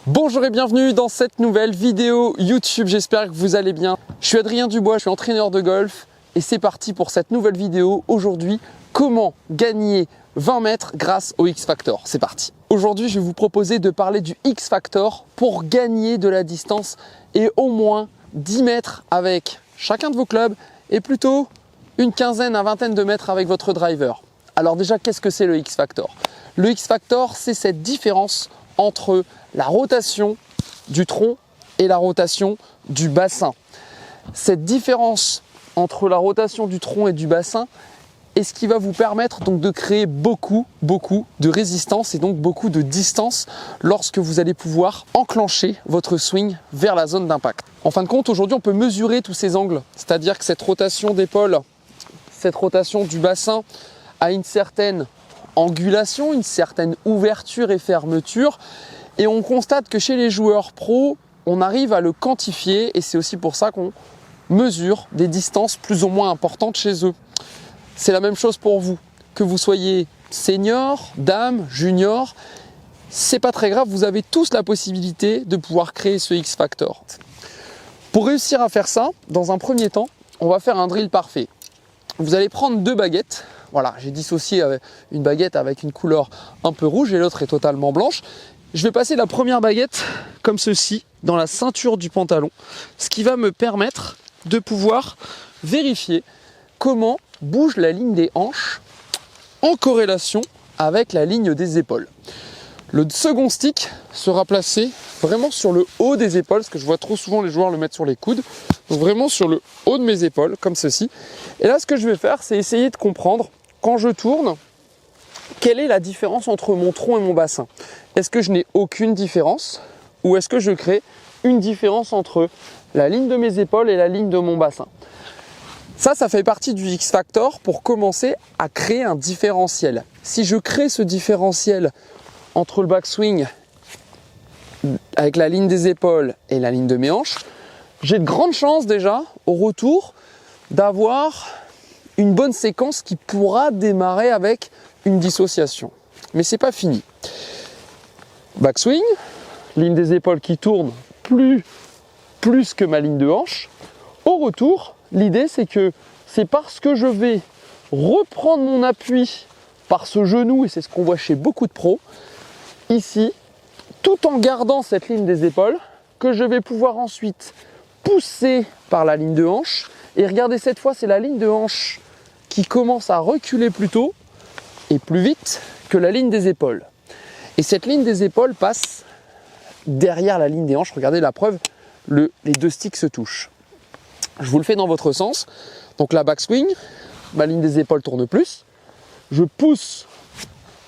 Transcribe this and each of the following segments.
Bonjour et bienvenue dans cette nouvelle vidéo YouTube, j'espère que vous allez bien. Je suis Adrien Dubois, je suis entraîneur de golf et c'est parti pour cette nouvelle vidéo. Aujourd'hui, comment gagner 20 mètres grâce au X-Factor. C'est parti. Aujourd'hui, je vais vous proposer de parler du X-Factor pour gagner de la distance et au moins 10 mètres avec chacun de vos clubs et plutôt une quinzaine à vingtaine de mètres avec votre driver. Alors déjà, qu'est-ce que c'est le X-Factor? Le X-Factor, c'est cette différence entre la rotation du tronc et la rotation du bassin. Cette différence entre la rotation du tronc et du bassin est ce qui va vous permettre donc de créer beaucoup de résistance et donc beaucoup de distance lorsque vous allez pouvoir enclencher votre swing vers la zone d'impact. En fin de compte, aujourd'hui, on peut mesurer tous ces angles, c'est-à-dire que cette rotation d'épaule, cette rotation du bassin a une certaine angulation, une certaine ouverture et fermeture. Et on constate que chez les joueurs pros, on arrive à le quantifier et c'est aussi pour ça qu'on mesure des distances plus ou moins importantes chez eux. C'est la même chose pour vous. Que vous soyez senior, dame, junior, c'est pas très grave, vous avez tous la possibilité de pouvoir créer ce X-Factor. Pour réussir à faire ça, dans un premier temps, on va faire un drill parfait. Vous allez prendre deux baguettes. Voilà, j'ai dissocié une baguette avec une couleur un peu rouge et l'autre est totalement blanche. Je vais passer la première baguette comme ceci dans la ceinture du pantalon, ce qui va me permettre de pouvoir vérifier comment bouge la ligne des hanches en corrélation avec la ligne des épaules. Le second stick sera placé vraiment sur le haut des épaules, parce que je vois trop souvent les joueurs le mettre sur les coudes, donc vraiment sur le haut de mes épaules, comme ceci. Et là, ce que je vais faire, c'est essayer de comprendre, quand je tourne, quelle est la différence entre mon tronc et mon bassin. Est-ce que je n'ai aucune différence ou est-ce que je crée une différence entre la ligne de mes épaules et la ligne de mon bassin? Ça fait partie du X-Factor pour commencer à créer un différentiel. Si je crée ce différentiel entre le backswing avec la ligne des épaules et la ligne de mes hanches, j'ai de grandes chances déjà au retour d'avoir une bonne séquence qui pourra démarrer avec une dissociation. Mais c'est pas fini. Backswing, ligne des épaules qui tourne plus que ma ligne de hanche. Au retour, l'idée c'est que c'est parce que je vais reprendre mon appui par ce genou, et c'est ce qu'on voit chez beaucoup de pros, ici, tout en gardant cette ligne des épaules, que je vais pouvoir ensuite pousser par la ligne de hanche. Et regardez, cette fois, c'est la ligne de hanche qui commence à reculer plus tôt et plus vite que la ligne des épaules. Et cette ligne des épaules passe derrière la ligne des hanches. Regardez la preuve, les deux sticks se touchent. Je vous le fais dans votre sens. Donc la backswing, ma ligne des épaules tourne plus. Je pousse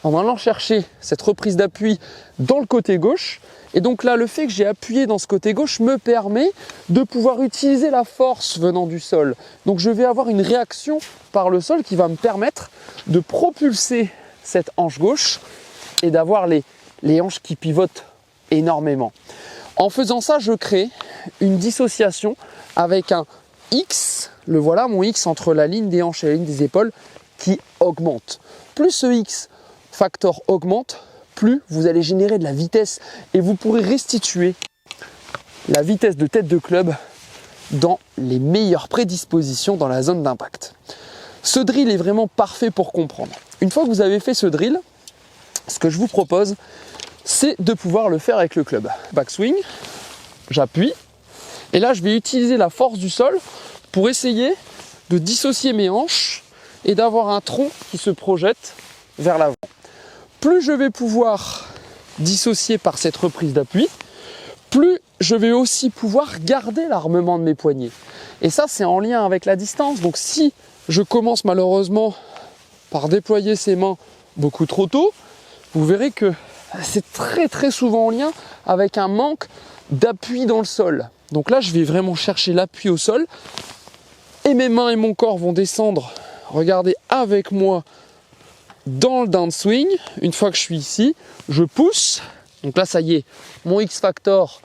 en allant chercher cette reprise d'appui dans le côté gauche. Et donc là, le fait que j'ai appuyé dans ce côté gauche me permet de pouvoir utiliser la force venant du sol. Donc je vais avoir une réaction par le sol qui va me permettre de propulser cette hanche gauche et d'avoir les hanches qui pivotent énormément. En faisant ça, je crée une dissociation avec un X, le voilà, mon X entre la ligne des hanches et la ligne des épaules qui augmente. Plus ce X factor augmente, plus vous allez générer de la vitesse et vous pourrez restituer la vitesse de tête de club dans les meilleures prédispositions dans la zone d'impact. Ce drill est vraiment parfait pour comprendre. Une fois que vous avez fait ce drill, ce que je vous propose, c'est de pouvoir le faire avec le club. Backswing, j'appuie, et là je vais utiliser la force du sol pour essayer de dissocier mes hanches et d'avoir un tronc qui se projette vers l'avant. Plus je vais pouvoir dissocier par cette reprise d'appui, plus je vais aussi pouvoir garder l'armement de mes poignets. Et ça, c'est en lien avec la distance. Donc si je commence malheureusement par déployer ces mains beaucoup trop tôt, vous verrez que c'est très souvent en lien avec un manque d'appui dans le sol. Donc là, je vais vraiment chercher l'appui au sol et mes mains et mon corps vont descendre, regardez, avec moi dans le downswing. Une fois que je suis ici, je pousse. Donc là, ça y est, mon X-Factor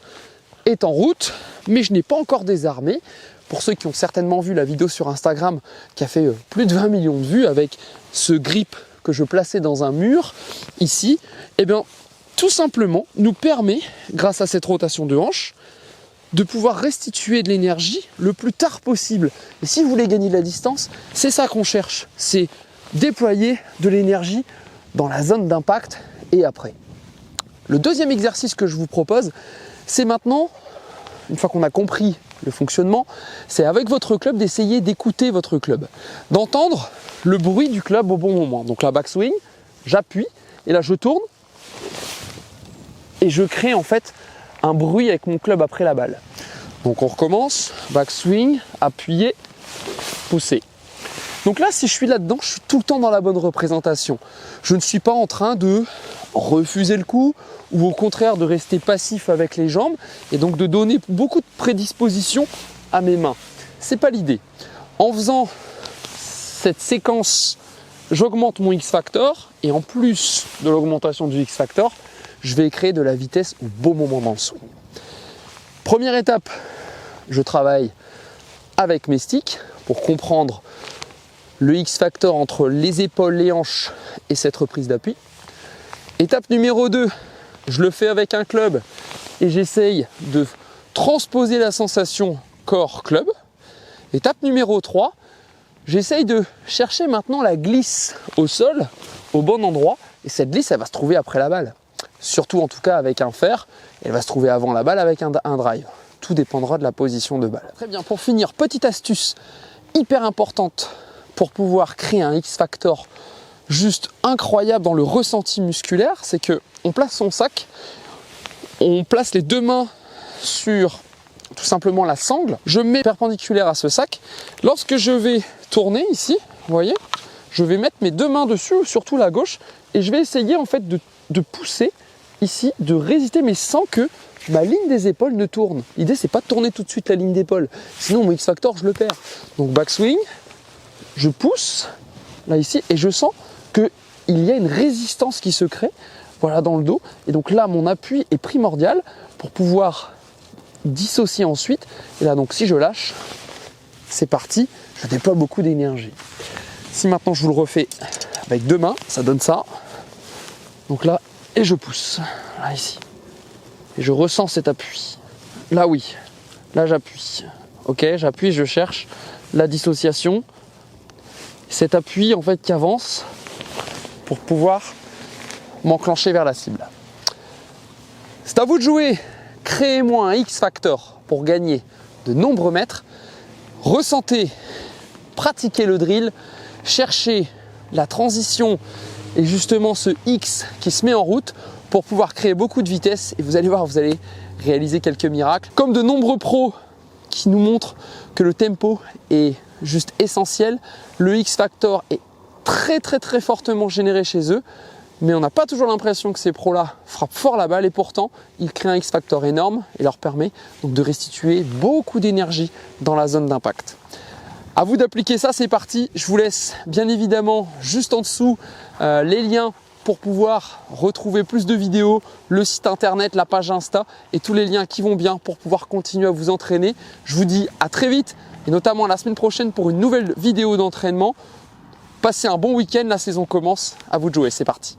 est en route, mais je n'ai pas encore désarmé. Pour ceux qui ont certainement vu la vidéo sur Instagram qui a fait plus de 20 millions de vues avec ce grip que je plaçais dans un mur ici, eh bien tout simplement nous permet, grâce à cette rotation de hanche, de pouvoir restituer de l'énergie le plus tard possible. Et si vous voulez gagner de la distance, c'est ça qu'on cherche, c'est déployer de l'énergie dans la zone d'impact et après. Le deuxième exercice que je vous propose, c'est maintenant, une fois qu'on a compris le fonctionnement, c'est avec votre club d'essayer d'écouter votre club, d'entendre le bruit du club au bon moment. Donc là, backswing, j'appuie et là je tourne et je crée en fait un bruit avec mon club après la balle. Donc on recommence, backswing, appuyer, pousser. Donc là, si je suis là-dedans, je suis tout le temps dans la bonne représentation. Je ne suis pas en train de refuser le coup ou au contraire de rester passif avec les jambes et donc de donner beaucoup de prédisposition à mes mains. C'est pas l'idée. En faisant cette séquence, j'augmente mon X-Factor et en plus de l'augmentation du X-Factor, je vais créer de la vitesse au bon moment dans le swing. Première étape, je travaille avec mes sticks pour comprendre le X-Factor entre les épaules, les hanches et cette reprise d'appui. Étape numéro 2, je le fais avec un club et j'essaye de transposer la sensation corps-club. Étape numéro 3, j'essaye de chercher maintenant la glisse au sol, au bon endroit. Et cette glisse, elle va se trouver après la balle. Surtout en tout cas avec un fer, elle va se trouver avant la balle avec un drive. Tout dépendra de la position de balle. Très bien, pour finir, petite astuce hyper importante pour pouvoir créer un X-Factor juste incroyable dans le ressenti musculaire, c'est que on place son sac, on place les deux mains sur tout simplement la sangle, je mets perpendiculaire à ce sac. Lorsque je vais tourner ici, vous voyez, je vais mettre mes deux mains dessus, surtout la gauche, et je vais essayer en fait de pousser ici, de résister, mais sans que ma ligne des épaules ne tourne. L'idée, c'est pas de tourner tout de suite la ligne d'épaule, sinon mon X-Factor, je le perds. Donc backswing, je pousse, là ici, et je sens qu'il y a une résistance qui se crée, voilà, dans le dos. Et donc là, mon appui est primordial pour pouvoir dissocier ensuite. Et là, donc, si je lâche, c'est parti, je déploie beaucoup d'énergie. Si maintenant je vous le refais avec deux mains, ça donne ça. Donc là, et je pousse, là ici. Et je ressens cet appui. Là, oui, là j'appuie. Ok, j'appuie, je cherche la dissociation. Cet appui en fait qui avance pour pouvoir m'enclencher vers la cible. C'est à vous de jouer. Créez-moi un X-Factor pour gagner de nombreux mètres. Ressentez, pratiquez le drill, cherchez la transition et justement ce X qui se met en route pour pouvoir créer beaucoup de vitesse et vous allez voir, vous allez réaliser quelques miracles. Comme de nombreux pros qui nous montrent que le tempo est juste essentiel, le X-Factor est très fortement généré chez eux, mais on n'a pas toujours l'impression que ces pros-là frappent fort la balle et pourtant ils créent un X-Factor énorme et leur permet donc de restituer beaucoup d'énergie dans la zone d'impact. À vous d'appliquer ça, c'est parti. Je vous laisse bien évidemment juste en dessous les liens pour pouvoir retrouver plus de vidéos, le site internet, la page Insta et tous les liens qui vont bien pour pouvoir continuer à vous entraîner. Je vous dis à très vite et notamment la semaine prochaine pour une nouvelle vidéo d'entraînement. Passez un bon week-end, la saison commence, à vous de jouer, c'est parti.